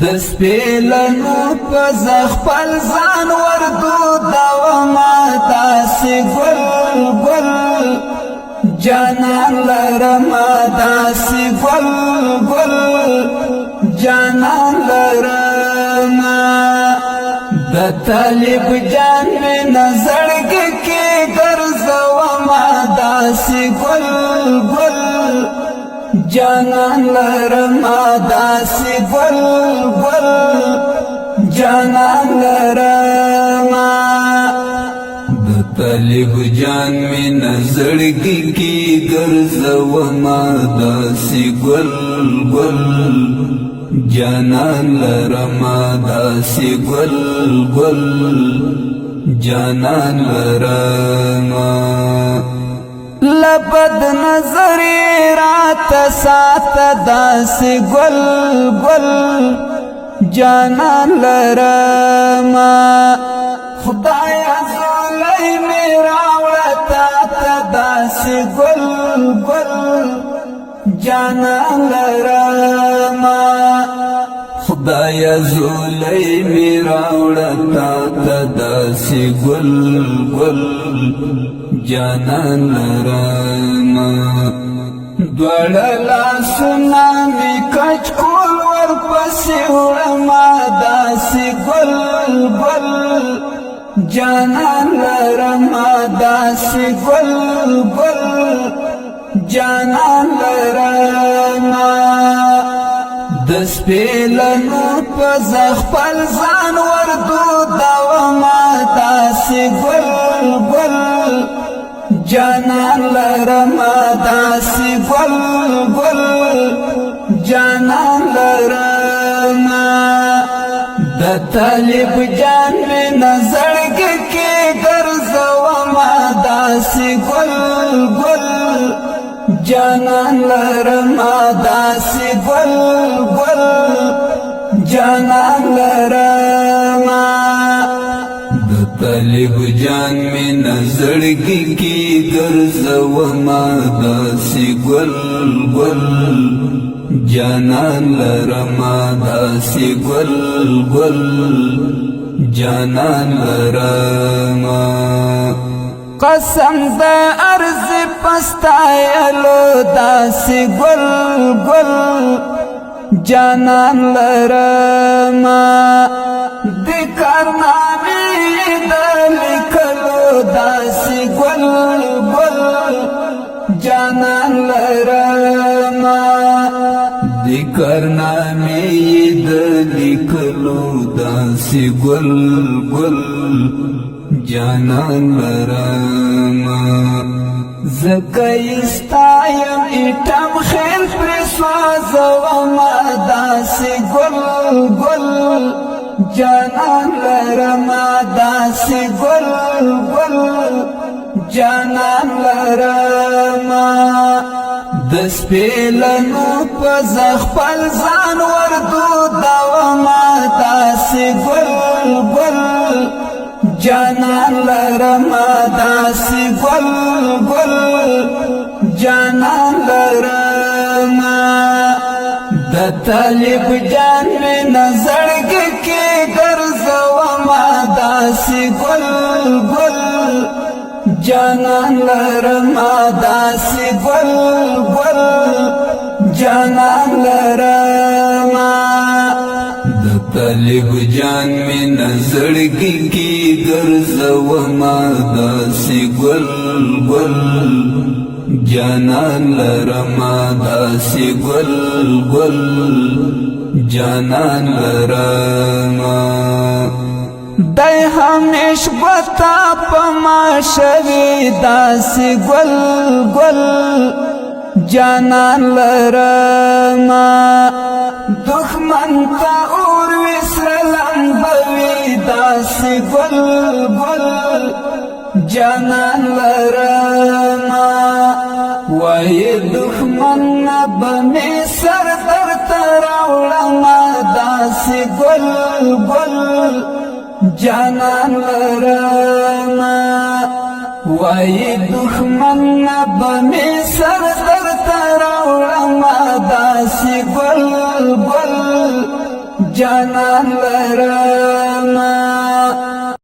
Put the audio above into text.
دس پیلنو پز خپل ځان وردو دوما داسې ګل ګل جانان لرما داسې ګل ګل جانان لرما د طالب جان می نظرګ کې ګرځوما داسې ګل ګل جانان لرما داسې ګل ګل جانان لرما د طالب جان می نظرګ کې ګرځوما داسې ګل ګل جانان لرما داسې ګل ګل جانان لرما لبد نظری رات سات داسې ګل ګل جانان لرما خدایا زولای میرا وړتا ته داسې ګل ګل جانان لرما خدایا زولای میرا وړتا ته داسې ګل ګل جانان لرما دوړه لاسونه می کچ کول ورپسې وړما داسې ګل ګل جانان لرما داسې ګل ګل جانان لرما دس پیلنو پز خپل ځان وردو دوما داسې ګل ګل جانان لرما داسې ګل ګل جانان لرما د طالب جان می نظرګ کې ګرځوما داسې ګل ګل جانان لرما داسې ګل ګل جانان لرما د طالب جان می نظرګ کې ګرځوما داسې ګل ګل جانان لرما داسې ګل ګل جانان لرما قسم د ارض پستایلو داسې ګل ګل جانان لرما د کارنامې د لیکلو داسې ګل ګل جانان لرما د کارنامې د لیکلو داسې ګل ګل جانان لرما زکه استایم ایټم خیل پر سوازوما داسې ګل ګل جانان لرما داسې ګل ګل جانان لرما دس پیلنو پز خپل ځان وردو دوما داسې ګل ګل جانان لرما داسې ګل ګل جانان لرما د طالب جان می نظرګ کې ګرځوما داسې ګل ګل جانان لرما داسې ګل ګل جانان لرما د طالب جان می نظرګ کې ګرځوما داسې ګل ګل جانان لرما داسې ګل ګل جانان لرما دای همیش بتا پما شوی داسې ګل ګل جانان لرما دښمن ته اور وسلم بوي داسې ګل ګل جانان لرما وای دښمن به می سر در تراوړما داسې ګل ګل جانان لرما وای دښمن به می سر در تراوړما داسې ګل ګل جانان لرا